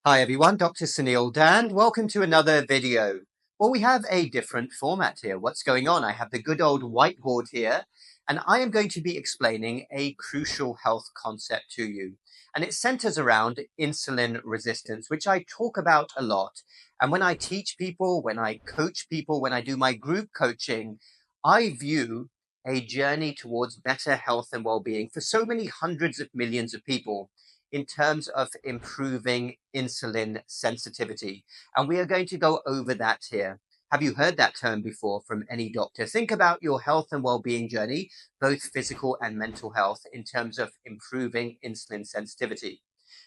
Hi everyone, Dr. Suneel Dhand. Welcome to another video. Well, we have a different format here. What's going on? I have the good old whiteboard here, and I am going to be explaining a crucial health concept to you. And it centers around insulin resistance, which I talk about a lot. And when I teach people, when I coach people, when I do my group coaching, I view a journey towards better health and well-being for so many hundreds of millions of people in terms of improving insulin sensitivity. And we are going to go over that here. Have you heard that term before from any doctor? Think about your health and well-being journey, both physical and mental health, in terms of improving insulin sensitivity.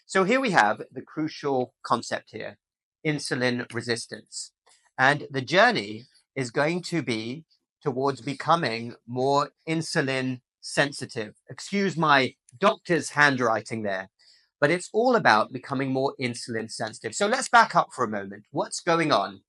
So here we have the crucial concept here, insulin resistance. And the journey is going to be towards becoming more insulin sensitive. Excuse my doctor's handwriting there, but it's all about becoming more insulin sensitive. So let's back up for a moment. What's going on?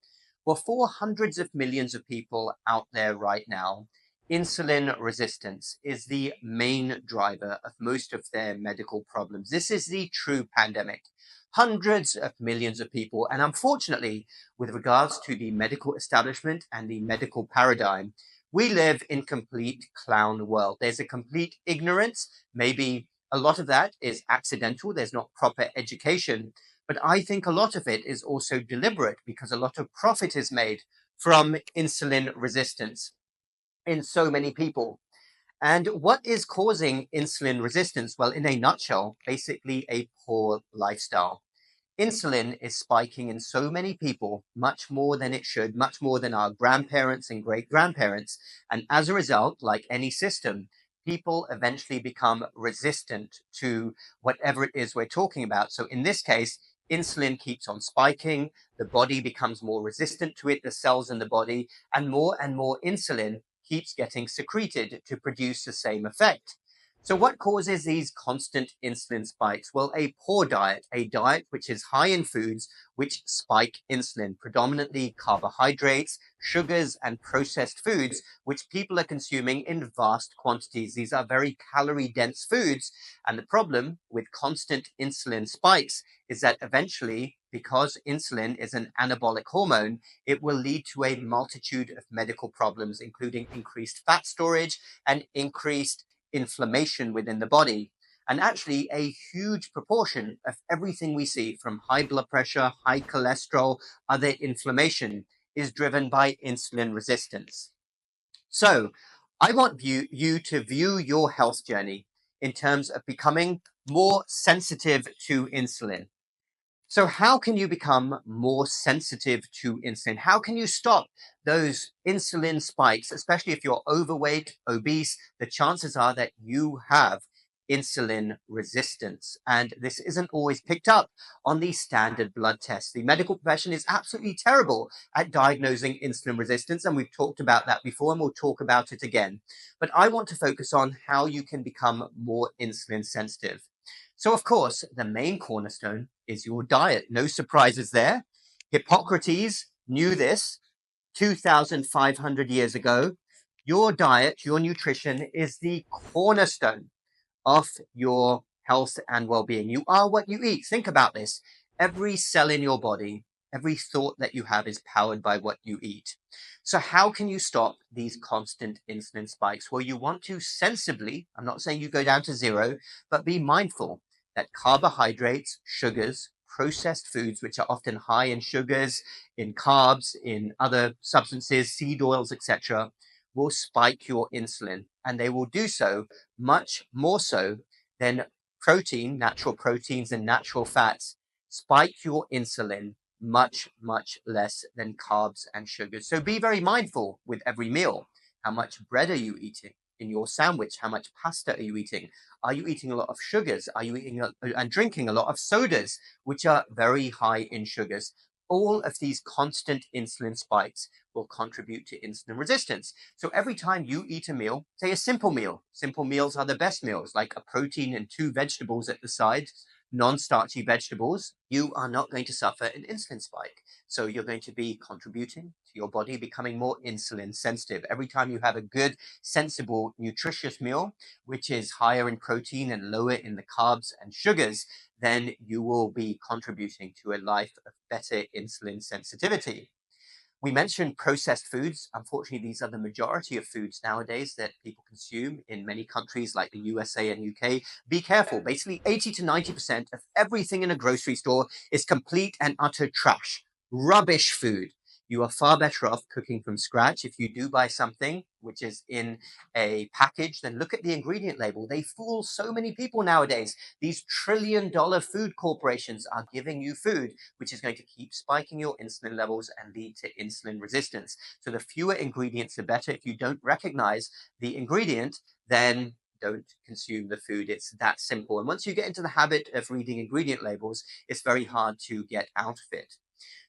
Well, for hundreds of millions of people out there right now, insulin resistance is the main driver of most of their medical problems. This is the true pandemic. Hundreds of millions of people, and unfortunately, with regards to the medical establishment and the medical paradigm, we live in complete clown world. There's a complete ignorance, maybe a lot of that is accidental. There's not proper education. But I think a lot of it is also deliberate because a lot of profit is made from insulin resistance in so many people. And what is causing insulin resistance? Well, in a nutshell, basically a poor lifestyle. Insulin is spiking in so many people, much more than it should, much more than our grandparents and great grandparents. And as a result, like any system, people eventually become resistant to whatever it is we're talking about. So in this case, insulin keeps on spiking, the body becomes more resistant to it, the cells in the body, and more insulin keeps getting secreted to produce the same effect. So, what causes these constant insulin spikes? Well, a poor diet, a diet which is high in foods which spike insulin, predominantly carbohydrates, sugars, and processed foods, which people are consuming in vast quantities. These are very calorie dense foods. And the problem with constant insulin spikes is that eventually, because insulin is an anabolic hormone, it will lead to a multitude of medical problems, including increased fat storage and increased inflammation within the body. And actually, a huge proportion of everything we see, from high blood pressure, high cholesterol, other inflammation, is driven by insulin resistance. So, I want you to view your health journey in terms of becoming more sensitive to insulin. So, how can you become more sensitive to insulin? How can you stop those insulin spikes, especially if you're overweight, obese? The chances are that you have insulin resistance. And this isn't always picked up on the standard blood tests. The medical profession is absolutely terrible at diagnosing insulin resistance. And we've talked about that before, and we'll talk about it again. But I want to focus on how you can become more insulin sensitive. So, of course, the main cornerstone is your diet. No surprises there. Hippocrates knew this 2,500 years ago. Your diet, your nutrition is the cornerstone of your health and well being. You are what you eat. Think about this. Every cell in your body, every thought that you have is powered by what you eat. So, how can you stop these constant insulin spikes? Well, you want to sensibly, I'm not saying you go down to zero, but be mindful that carbohydrates, sugars, processed foods, which are often high in sugars, in carbs, in other substances, seed oils, etc., will spike your insulin. And they will do so much more so than protein, natural proteins, and natural fats spike your insulin much less than carbs and sugars. So be very mindful with every meal. How much bread are you eating in your sandwich? How much pasta are you eating? Are you eating a lot of sugars? Are you eating and drinking a lot of sodas, which are very high in sugars? All of these constant insulin spikes will contribute to insulin resistance. So every time you eat a meal, say a simple meals are the best meals, like a protein and two vegetables at the side, non-starchy vegetables, you are not going to suffer an insulin spike. So you're going to be contributing to your body becoming more insulin sensitive. Every time you have a good, sensible, nutritious meal, which is higher in protein and lower in the carbs and sugars, then you will be contributing to a life of better insulin sensitivity. We mentioned processed foods. Unfortunately, these are the majority of foods nowadays that people consume in many countries like the USA and UK. Be careful. Basically, 80 to 90% of everything in a grocery store is complete and utter trash, rubbish food. You are far better off cooking from scratch. If you do buy something which is in a package, then look at the ingredient label. They fool so many people nowadays. These trillion-dollar food corporations are giving you food which is going to keep spiking your insulin levels and lead to insulin resistance. So the fewer ingredients, the better. If you don't recognize the ingredient, then don't consume the food. It's that simple. And once you get into the habit of reading ingredient labels, it's very hard to get out of it.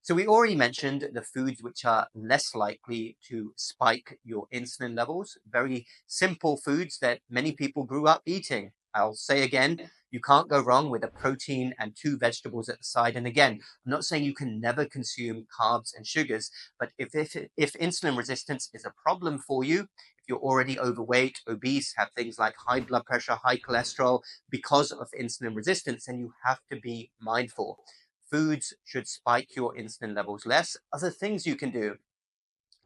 So we already mentioned the foods which are less likely to spike your insulin levels, very simple foods that many people grew up eating. I'll say again, you can't go wrong with a protein and 2 vegetables at the side. And again, I'm not saying you can never consume carbs and sugars, but if insulin resistance is a problem for you, if you're already overweight, obese, have things like high blood pressure, high cholesterol because of insulin resistance, then you have to be mindful. Foods should spike your insulin levels less. Other things you can do: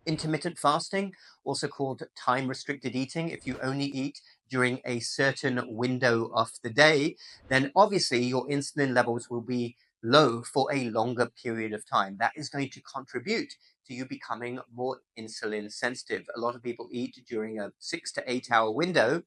intermittent fasting, also called time restricted eating. If you only eat during a certain window of the day, then obviously your insulin levels will be low for a longer period of time. That is going to contribute to you becoming more insulin sensitive. A lot of people eat during a 6 to 8 hour window.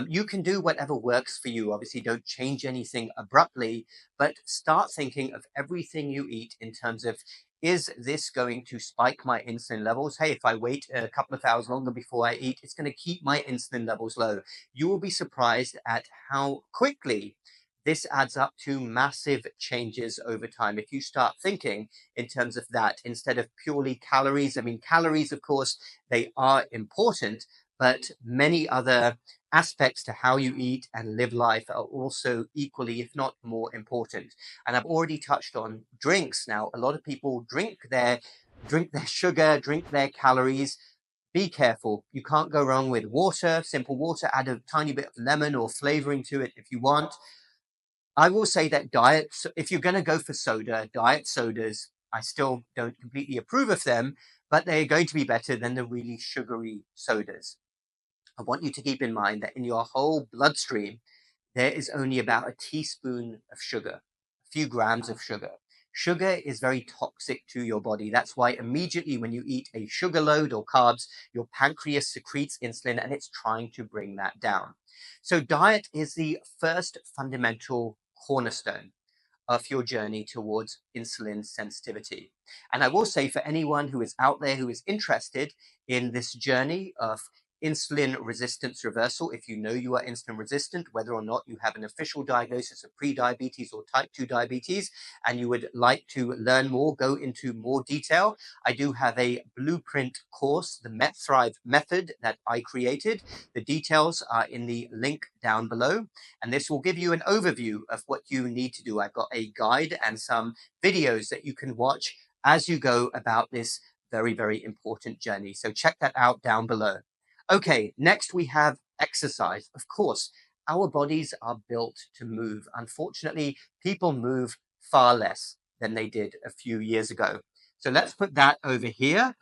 You can do whatever works for you. Obviously, don't change anything abruptly, but start thinking of everything you eat in terms of, is this going to spike my insulin levels? Hey, if I wait a couple of hours longer before I eat, it's going to keep my insulin levels low. You will be surprised at how quickly this adds up to massive changes over time. If you start thinking in terms of that instead of purely calories, I mean, calories, of course, they are important, but many other aspects to how you eat and live life are also equally, if not more important. And I've already touched on drinks. Now, a lot of people drink their sugar, drink their calories. Be careful. You can't go wrong with water, simple water. Add a tiny bit of lemon or flavoring to it if you want. I will say that if you're going to go for soda, diet sodas, I still don't completely approve of them, but they're going to be better than the really sugary sodas. I want you to keep in mind that in your whole bloodstream, there is only about a teaspoon of sugar, a few grams of sugar. Sugar is very toxic to your body. That's why immediately when you eat a sugar load or carbs, your pancreas secretes insulin and it's trying to bring that down. So diet is the first fundamental cornerstone of your journey towards insulin sensitivity. And I will say, for anyone who is out there who is interested in this journey of insulin resistance reversal, if you know you are insulin resistant, whether or not you have an official diagnosis of pre-diabetes or type 2 diabetes, and you would like to learn more, go into more detail, I do have a blueprint course, the MetThrive method that I created. The details are in the link down below, and this will give you an overview of what you need to do. I've got a guide and some videos that you can watch as you go about this very, very important journey. So check that out down below. Okay, next we have exercise. Of course, our bodies are built to move. Unfortunately, people move far less than they did a few years ago. So let's put that over here.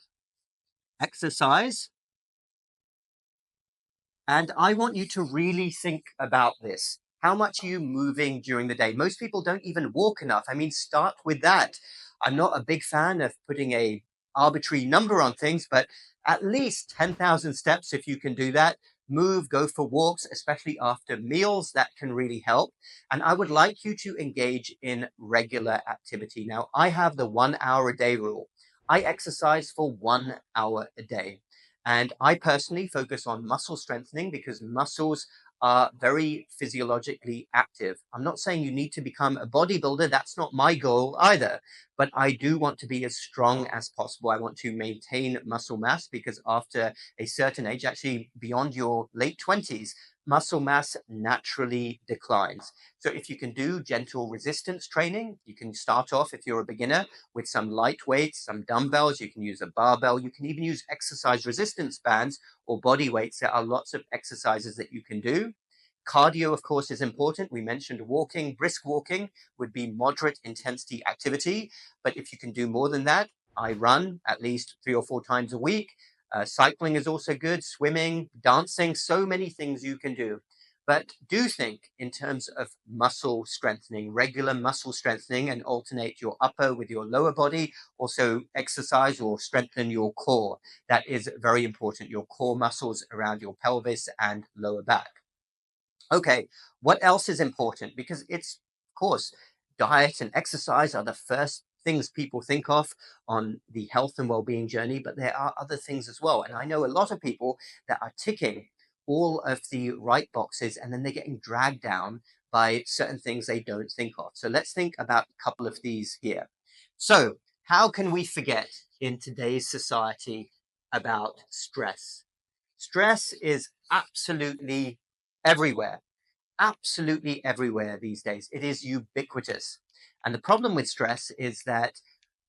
Exercise. And I want you to really think about this. How much are you moving during the day? Most people don't even walk enough. I mean, start with that. I'm not a big fan of putting a arbitrary number on things, but at least 10,000 steps if you can do that. Move, go for walks, especially after meals. That can really help. And I would like you to engage in regular activity. Now, I have the 1 hour a day rule. I exercise for 1 hour a day. And I personally focus on muscle strengthening because muscles are very physiologically active. I'm not saying you need to become a bodybuilder. That's not my goal either. But I do want to be as strong as possible. I want to maintain muscle mass because after a certain age, actually beyond your late 20s, muscle mass naturally declines. So if you can do gentle resistance training, you can start off, if you're a beginner, with some light weights, some dumbbells. You can use a barbell. You can even use exercise resistance bands or body weights. There are lots of exercises that you can do. Cardio, of course, is important. We mentioned walking. Brisk walking would be moderate intensity activity. But if you can do more than that, I run at least 3 or 4 times a week. Cycling is also good, swimming, dancing, so many things you can do. But do think in terms of muscle strengthening, regular muscle strengthening, and alternate your upper with your lower body. Also exercise or strengthen your core. That is very important, your core muscles around your pelvis and lower back. Okay, what else is important? Because it's, of course, diet and exercise are the first things people think of on the health and well-being journey, but there are other things as well. And I know a lot of people that are ticking all of the right boxes and then they're getting dragged down by certain things they don't think of. So let's think about a couple of these here. So how can we forget in today's society about stress? Stress is everywhere, absolutely everywhere these days. It is ubiquitous. And the problem with stress is that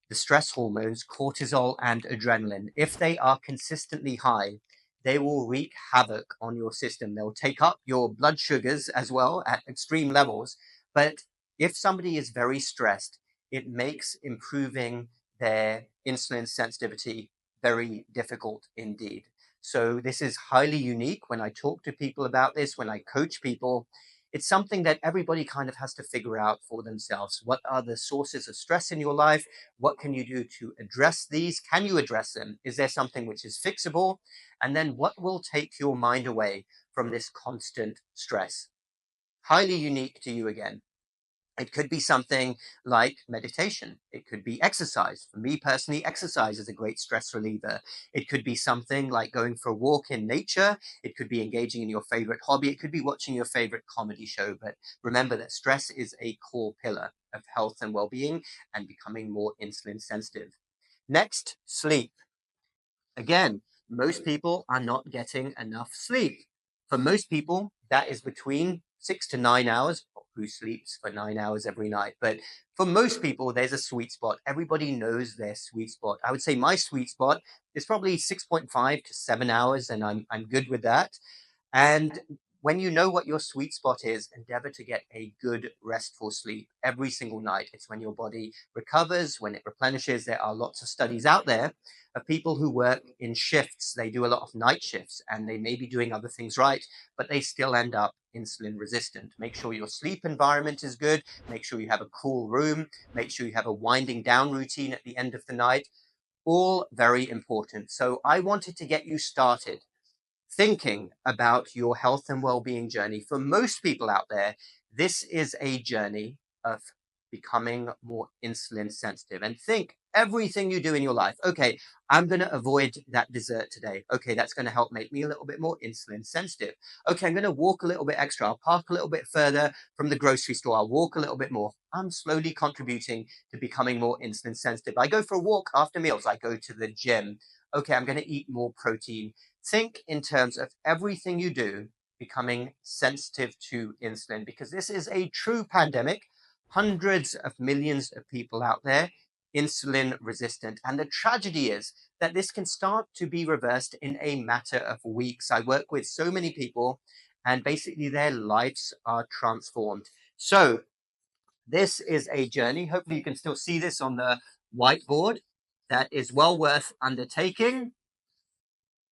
the stress hormones, cortisol and adrenaline, if they are consistently high, they will wreak havoc on your system. They'll take up your blood sugars as well at extreme levels. But if somebody is very stressed, it makes improving their insulin sensitivity very difficult indeed. So this is highly unique. When I talk to people about this, when I coach people, it's something that everybody kind of has to figure out for themselves. What are the sources of stress in your life? What can you do to address these? Can you address them? Is there something which is fixable? And then what will take your mind away from this constant stress? Highly unique to you again. It could be something like meditation. It could be exercise. For me personally, exercise is a great stress reliever. It could be something like going for a walk in nature. It could be engaging in your favorite hobby. It could be watching your favorite comedy show. But remember that stress is a core pillar of health and well-being and becoming more insulin sensitive. Next, sleep. Again, most people are not getting enough sleep. For most people, that is between 6 to 9 hours. Who sleeps for 9 hours every night? But for most people, there's a sweet spot. Everybody knows their sweet spot. I would say my sweet spot is probably 6.5 to 7 hours, and I'm good with that. And when you know what your sweet spot is, endeavor to get a good restful sleep every single night. It's when your body recovers, when it replenishes. There are lots of studies out there of people who work in shifts. They do a lot of night shifts and they may be doing other things right, but they still end up insulin resistant. Make sure your sleep environment is good. Make sure you have a cool room. Make sure you have a winding down routine at the end of the night. All very important. So I wanted to get you started thinking about your health and well-being journey. For most people out there, this is a journey of becoming more insulin sensitive. And think everything you do in your life. Okay, I'm going to avoid that dessert today. Okay, that's going to help make me a little bit more insulin sensitive. Okay, I'm going to walk a little bit extra. I'll park a little bit further from the grocery store. I'll walk a little bit more. I'm slowly contributing to becoming more insulin sensitive. I go for a walk after meals. I go to the gym. Okay, I'm going to eat more protein. Think in terms of everything you do becoming sensitive to insulin, because this is a true pandemic. Hundreds of millions of people out there insulin resistant. And the tragedy is that this can start to be reversed in a matter of weeks. I work with so many people and basically their lives are transformed. So this is a journey. Hopefully you can still see this on the whiteboard. That is well worth undertaking.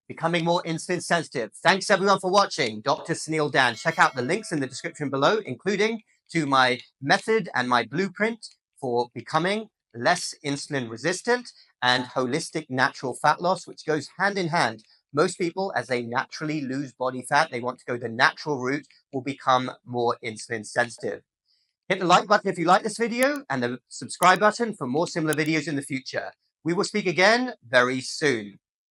Becoming more insulin sensitive. Thanks everyone for watching. Dr. Suneel Dhand. Check out the links in the description below, including to my method and my blueprint for becoming less insulin resistant and holistic natural fat loss, which goes hand in hand. Most people, as they naturally lose body fat, they want to go the natural route, will become more insulin sensitive. Hit the like button if you like this video and the subscribe button for more similar videos in the future. We will speak again very soon.